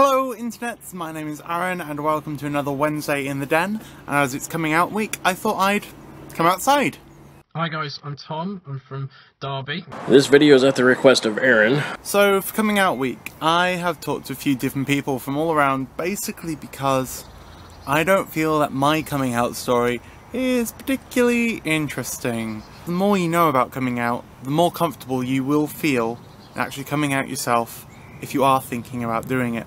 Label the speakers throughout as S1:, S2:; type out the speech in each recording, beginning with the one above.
S1: Hello internets, my name is Aaron and welcome to another Wednesday in the Den, and as it's coming out week I thought I'd come outside.
S2: Hi guys, I'm Tom, I'm from Derby.
S3: This video is at the request of Aaron.
S1: So for coming out week I have talked to a few different people from all around, basically because I don't feel that my coming out story is particularly interesting. The more you know about coming out, the more comfortable you will feel in actually coming out yourself if you are thinking about doing it.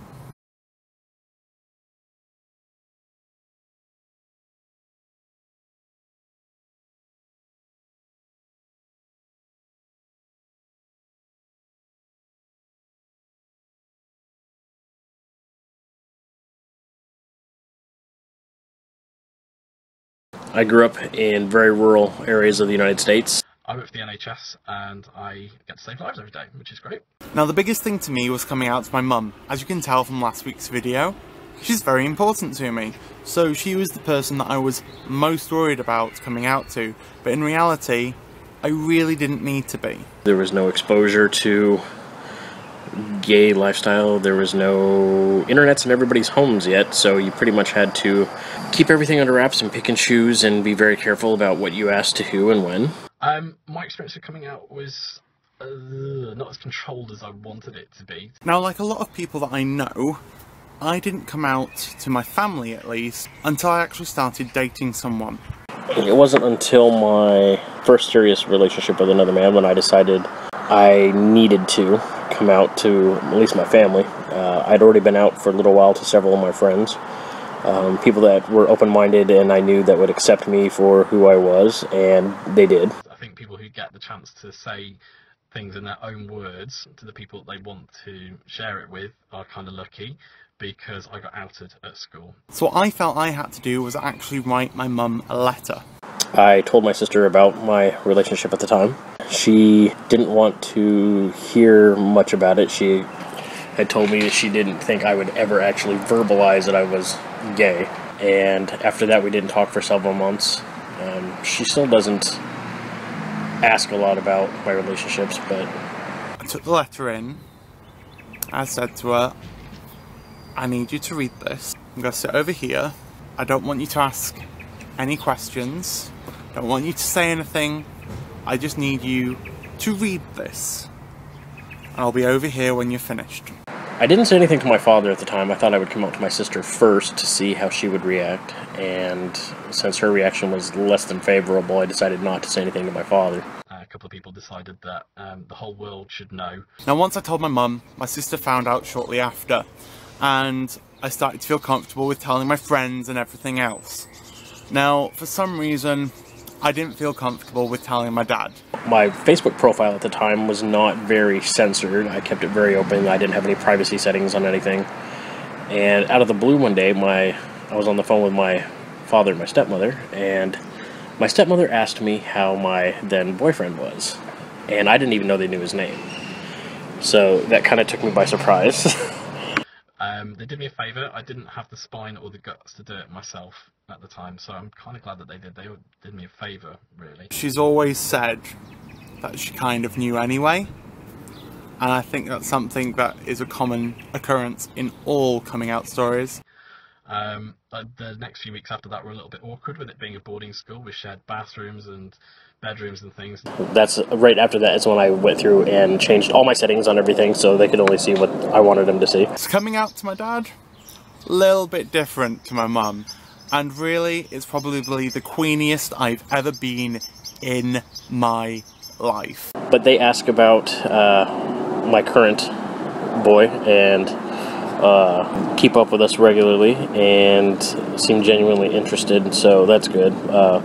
S3: I grew up in very rural areas of the United States.
S2: I work for the NHS and I get to save lives every day, which is great.
S1: Now the biggest thing to me was coming out to my mum. As you can tell from last week's video, she's very important to me. So she was the person that I was most worried about coming out to, but in reality, I really didn't need to be.
S3: There was no exposure to gay lifestyle, there was no internets in everybody's homes yet, so you pretty much had to keep everything under wraps and pick and choose and be very careful about what you asked to who and when.
S2: My experience of coming out was not as controlled as I wanted it to be.
S1: Now, like a lot of people that I know, I didn't come out to my family at least until I actually started dating someone.
S3: It wasn't until my first serious relationship with another man when I decided I needed to come out to at least my family. I'd already been out for a little while to several of my friends, people that were open-minded and I knew that would accept me for who I was, and they did.
S2: I think people who get the chance to say things in their own words to the people that they want to share it with are kind of lucky, because I got outed at school.
S1: So what I felt I had to do was actually write my mum a letter.
S3: I told my sister about my relationship at the time. She didn't want to hear much about it. She had told me that she didn't think I would ever actually verbalize that I was gay. And after that, we didn't talk for several months. She still doesn't ask a lot about my relationships, but...
S1: I took the letter in. I said to her, I need you to read this. I'm going to sit over here. I don't want you to ask any questions. I don't want you to say anything. I just need you to read this. And I'll be over here when you're finished.
S3: I didn't say anything to my father at the time. I thought I would come out to my sister first to see how she would react. And since her reaction was less than favorable, I decided not to say anything to my father.
S2: A couple of people decided that the whole world should know.
S1: Now once I told my mum, my sister found out shortly after. And I started to feel comfortable with telling my friends and everything else. Now, for some reason, I didn't feel comfortable with telling my dad.
S3: My Facebook profile at the time was not very censored. I kept it very open. I didn't have any privacy settings on anything. And out of the blue one day, I was on the phone with my father and my stepmother, and my stepmother asked me how my then boyfriend was. And I didn't even know they knew his name. So that kind of took me by surprise.
S2: They did me a favour. I didn't have the spine or the guts to do it myself at the time, so I'm kind of glad that they did. They did me a favour, really.
S1: She's always said that she kind of knew anyway, and I think that's something that is a common occurrence in all coming out stories.
S2: The next few weeks after that were a little bit awkward, with it being a boarding school. We shared bathrooms and bedrooms and things.
S3: That's right after that is when I went through and changed all my settings on everything so they could only see what I wanted them to see.
S1: It's coming out to my dad, a little bit different to my mum, and really it's probably the queeniest I've ever been in my life.
S3: But they ask about my current boy and keep up with us regularly and seem genuinely interested, so that's good.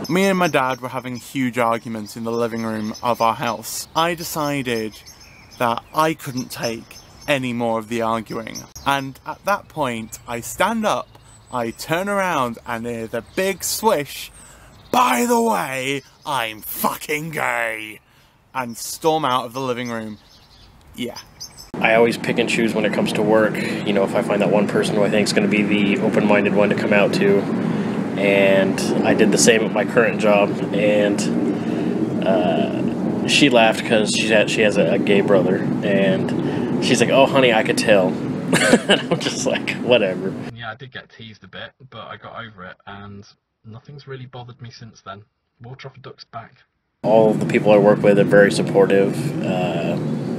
S1: Me and my dad were having huge arguments in the living room of our house. I decided that I couldn't take any more of the arguing, and at that point I stand up, I turn around and hear the big swish, "By the way, I'm fucking gay," and storm out of the living room. Yeah.
S3: I always pick and choose when it comes to work. You know, if I find that one person who I think is going to be the open-minded one to come out to. And I did the same at my current job. And she laughed because she has a gay brother. And she's like, "Oh, honey, I could tell." And I'm just like, whatever.
S2: Yeah, I did get teased a bit, but I got over it, and nothing's really bothered me since then. Water Trafford Duck's back.
S3: All of the people I work with are very supportive.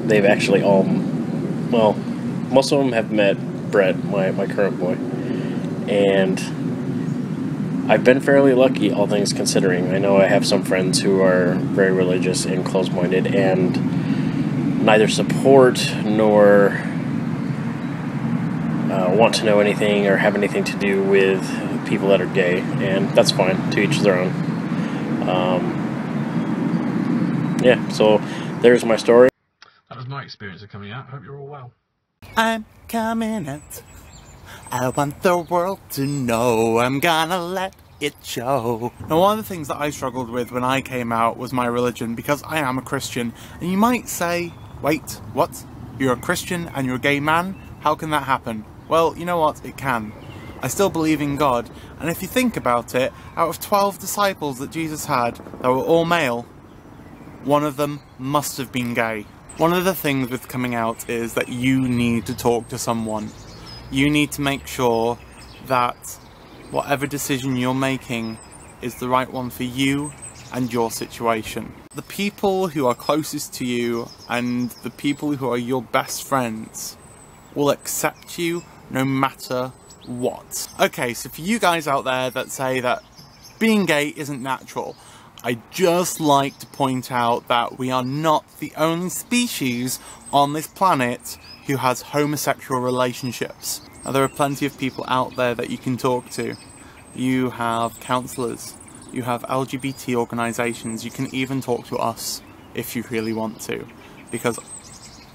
S3: They've actually all, well, most of them have met Brett, my current boy. And I've been fairly lucky, all things considering. I know I have some friends who are very religious and close-minded and neither support nor want to know anything or have anything to do with people that are gay, and that's fine, to each their own. Yeah, so there's my story.
S2: That was my experience of coming out. Hope you're all well.
S1: I'm coming out. I want the world to know. I'm gonna let it show. Now, one of the things that I struggled with when I came out was my religion, because I am a Christian. And you might say, wait, what? You're a Christian and you're a gay man? How can that happen? Well, you know what? It can. I still believe in God. And if you think about it, out of 12 disciples that Jesus had that were all male, one of them must have been gay. One of the things with coming out is that you need to talk to someone. You need to make sure that whatever decision you're making is the right one for you and your situation. The people who are closest to you and the people who are your best friends will accept you no matter what. Okay, so for you guys out there that say that being gay isn't natural, I'd just like to point out that we are not the only species on this planet who has homosexual relationships. Now, there are plenty of people out there that you can talk to. You have counsellors, you have LGBT organisations, you can even talk to us if you really want to. Because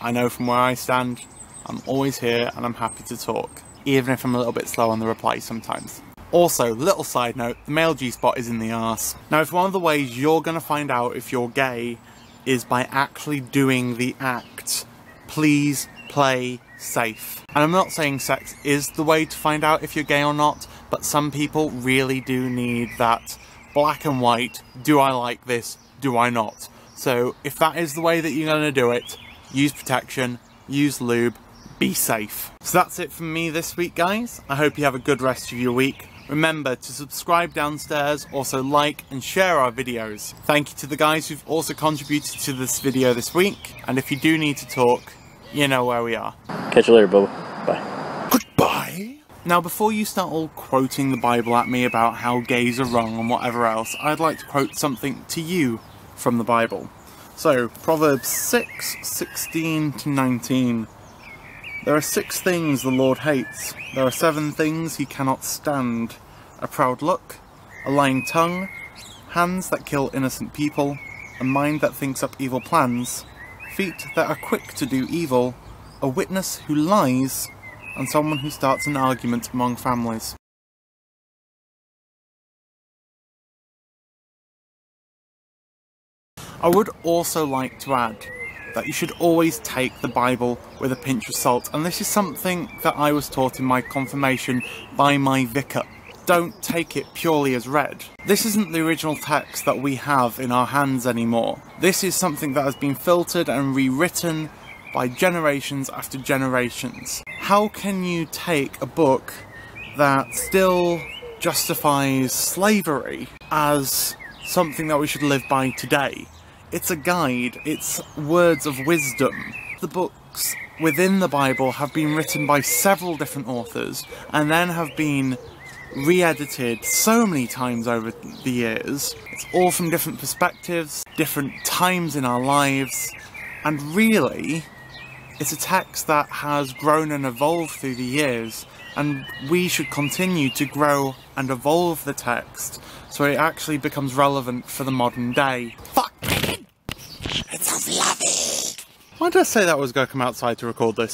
S1: I know from where I stand, I'm always here and I'm happy to talk, even if I'm a little bit slow on the reply sometimes. Also, little side note, the male G-spot is in the arse. Now, if one of the ways you're going to find out if you're gay is by actually doing the act, please play safe. And I'm not saying sex is the way to find out if you're gay or not, but some people really do need that black and white, do I like this, do I not? So if that is the way that you're going to do it, use protection, use lube, be safe. So that's it from me this week, guys. I hope you have a good rest of your week. Remember to subscribe downstairs, also like and share our videos. Thank you to the guys who've also contributed to this video this week, and if you do need to talk, you know where we are.
S3: Catch you later, Bubba. Bye.
S1: Goodbye! Now, before you start all quoting the Bible at me about how gays are wrong and whatever else, I'd like to quote something to you from the Bible. So, Proverbs 6:16 to 19. There are 6 things the Lord hates. There are 7 things he cannot stand. A proud look, a lying tongue, hands that kill innocent people, a mind that thinks up evil plans, feet that are quick to do evil, a witness who lies, and someone who starts an argument among families. I would also like to add that you should always take the Bible with a pinch of salt, and this is something that I was taught in my confirmation by my vicar. Don't take it purely as read. This isn't the original text that we have in our hands anymore. This is something that has been filtered and rewritten by generations after generations. How can you take a book that still justifies slavery as something that we should live by today? It's a guide, it's words of wisdom. The books within the Bible have been written by several different authors and then have been re-edited so many times over the years. It's all from different perspectives, different times in our lives, and really, it's a text that has grown and evolved through the years, and we should continue to grow and evolve the text so it actually becomes relevant for the modern day. Fuck! It sounds lovely! Why did I say that I was going to come outside to record this?